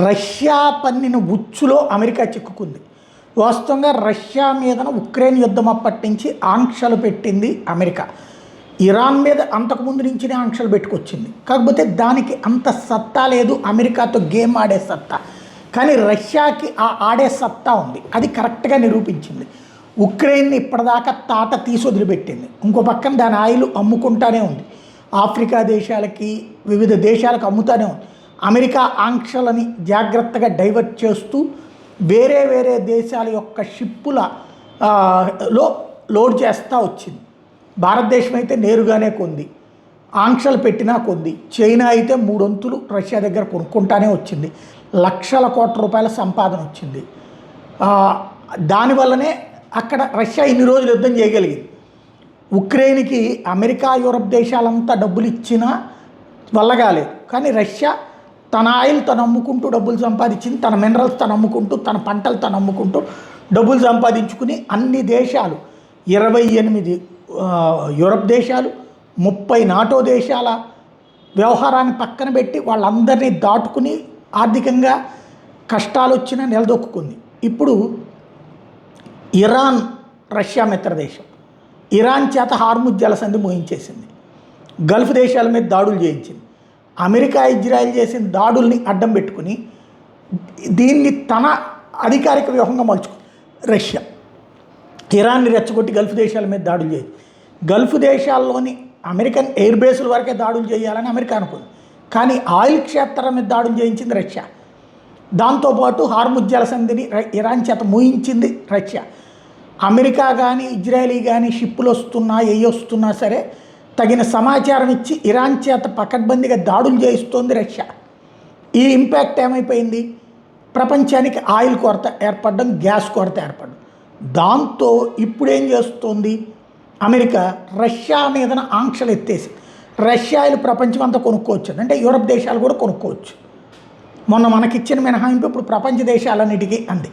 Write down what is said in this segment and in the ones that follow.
Russia పన్నిన ఉచ్చులో America చిక్కుకుంది. వాస్తవంగా రష్యా మీదన ఉక్రెయిన్ యుద్ధం అప్పటి నుంచి ఆంక్షలు పెట్టింది అమెరికా. ఇరాన్ మీద అంతకుముందు నుంచినే ఆంక్షలు పెట్టుకొచ్చింది. కాకపోతే దానికి అంత సత్తా లేదు, అమెరికాతో గేమ్ ఆడే సత్తా. కానీ రష్యాకి ఆ ఆడే సత్తా ఉంది, అది కరెక్ట్గా నిరూపించింది. ఉక్రెయిన్ని ఇప్పటిదాకా తాట తీసి వదిలిపెట్టింది. ఇంకో పక్కన దాని ఆయిల్ అమ్ముకుంటానే ఉంది, ఆఫ్రికా దేశాలకి వివిధ దేశాలకు అమ్ముతానే ఉంది. అమెరికా ఆంక్షలని జాగ్రత్తగా డైవర్ట్ చేస్తూ వేరే వేరే దేశాల యొక్క షిప్పుల లో లోడ్ చేస్తూ వచ్చింది. భారతదేశం అయితే నేరుగానే కొంది, ఆంక్షలు పెట్టినా కొంది. చైనా అయితే 3 వంతులు రష్యా దగ్గర కొనుక్కుంటానే వచ్చింది. లక్షల కోట్ల రూపాయల సంపాదన వచ్చింది. దానివల్లనే అక్కడ రష్యా ఇన్ని రోజులు యుద్ధం చేయగలిగింది. ఉక్రెయిన్కి అమెరికా యూరప్ దేశాలంతా డబ్బులు ఇచ్చినా వల్ల కాలేదు. కానీ రష్యా తన ఆయిల్ తను అమ్ముకుంటూ డబ్బులు సంపాదించింది, తన మినరల్స్ తను అమ్ముకుంటూ, తన పంటలు తను అమ్ముకుంటూ డబ్బులు సంపాదించుకుని అన్ని దేశాలు 28 యూరప్ దేశాలు 30 నాటో దేశాల వ్యవహారాన్ని పక్కన పెట్టి వాళ్ళందరినీ దాటుకుని ఆర్థికంగా కష్టాలు వచ్చినా నిలదొక్కుంది. ఇప్పుడు ఇరాన్ రష్యా మిత్రదేశం, ఇరాన్ చేత హార్ముజ్ జలసంధి మోయించేసింది, గల్ఫ్ దేశాల మీద దాడులు చేయించింది. అమెరికా ఇజ్రాయెల్ చేసిన దాడుల్ని అడ్డం పెట్టుకుని దీన్ని తన అధికారిక వ్యూహంగా మలుచుకుంది రష్యా. ఇరాన్ని రెచ్చగొట్టి గల్ఫ్ దేశాల మీద దాడులు చేయింది. గల్ఫ్ దేశాల్లోని అమెరికన్ ఎయిర్ బేసుల వరకే దాడులు చేయాలని అమెరికా అనుకుంది. కానీ ఆయిల్ క్షేత్రాల మీద దాడులు చేయించింది రష్యా. దాంతోపాటు హార్ముజ్ జలసంధిని ఇరాన్ చేత మోయించింది రష్యా. అమెరికా కానీ ఇజ్రాయలీ కానీ షిప్పులు వస్తున్నా వస్తున్నా సరే తగిన సమాచారం ఇచ్చి ఇరాన్ చేత పకడ్బందీగా దాడులు చేయిస్తోంది రష్యా. ఈ ఇంపాక్ట్ ఏమైపోయింది? ప్రపంచానికి ఆయిల్ కొరత ఏర్పడడం, గ్యాస్ కొరత ఏర్పడడం. దాంతో ఇప్పుడు ఏం చేస్తోంది అమెరికా? రష్యా మీదన ఆంక్షలు ఎత్తేసి రష్యాలు ప్రపంచం అంతా కొనుక్కోవచ్చు, అంటే యూరప్ దేశాలు కూడా కొనుక్కోవచ్చు. మొన్న మనకిచ్చిన మినహాయింపు ఇప్పుడు ప్రపంచ దేశాలన్నిటికీ అంది.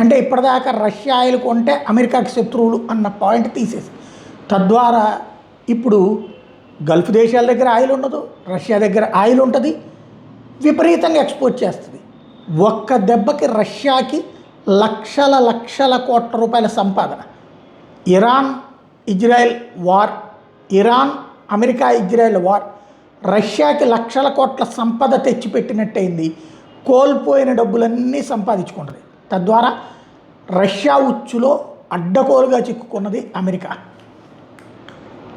అంటే ఇప్పటిదాకా రష్యా ఆయిల్ కొంటే అమెరికాకి శత్రువులు అన్న పాయింట్ తీసేసి, తద్వారా ఇప్పుడు గల్ఫ్ దేశాల దగ్గర ఆయిల్ ఉండదు, రష్యా దగ్గర ఆయిల్ ఉంటుంది, విపరీతంగా ఎక్స్పోర్ట్ చేస్తుంది. ఒక్క దెబ్బకి రష్యాకి లక్షల లక్షల కోట్ల రూపాయల సంపాదన. Iran Israel war, Iran America Israel war రష్యాకి లక్షల కోట్ల సంపద తెచ్చిపెట్టినట్టయింది. కోల్పోయిన డబ్బులన్నీ సంపాదించుకుంటుంది. తద్వారా రష్యా ఉచ్చులో అడ్డగోలుగా చిక్కుకున్నది అమెరికా.